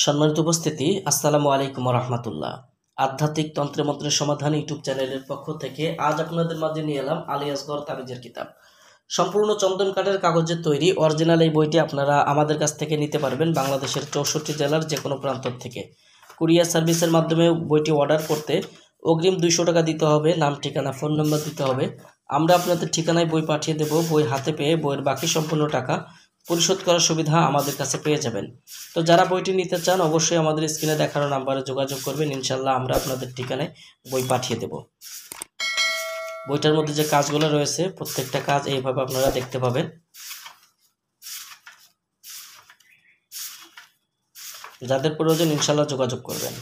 সম্মানিত উপস্থিতি, আসসালামু আলাইকুম রহমতুল্লাহ। আধ্যাত্মিক তন্ত্রে মন্ত্রের সমাধান ইউটিউব চ্যানেলের পক্ষ থেকে আজ আপনাদের মাঝে নিয়ে এলাম আলী আসগর তাবিজের কিতাব। সম্পূর্ণ চন্দন কাঠের কাগজের তৈরি অরিজিনাল এই বইটি আপনারা আমাদের কাছ থেকে নিতে পারবেন বাংলাদেশের 64 জেলার যে কোনো প্রান্ত থেকে। কুরিয়ার সার্ভিসের মাধ্যমে বইটি অর্ডার করতে অগ্রিম 200 টাকা দিতে হবে, নাম ঠিকানা ফোন নম্বর দিতে হবে। আমরা আপনাদের ঠিকানায় বই পাঠিয়ে দেব। বই হাতে পেয়ে বইয়ের বাকি সম্পূর্ণ টাকা পরিশোধ করার সুবিধা আমাদের কাছে পেয়ে যাবেন। তো যারা বইটি নিতে চান অবশ্যই আমাদের স্ক্রিনে দেখানো নাম্বারে যোগাযোগ করবেন, ইনশাল্লাহ আমরা আপনাদের ঠিকানায় বই পাঠিয়ে দেব। বইটার মধ্যে যে কাজগুলো রয়েছে প্রত্যেকটা কাজ এইভাবে আপনারা দেখতে পাবেন। যাদের প্রয়োজন ইনশাল্লাহ যোগাযোগ করবেন।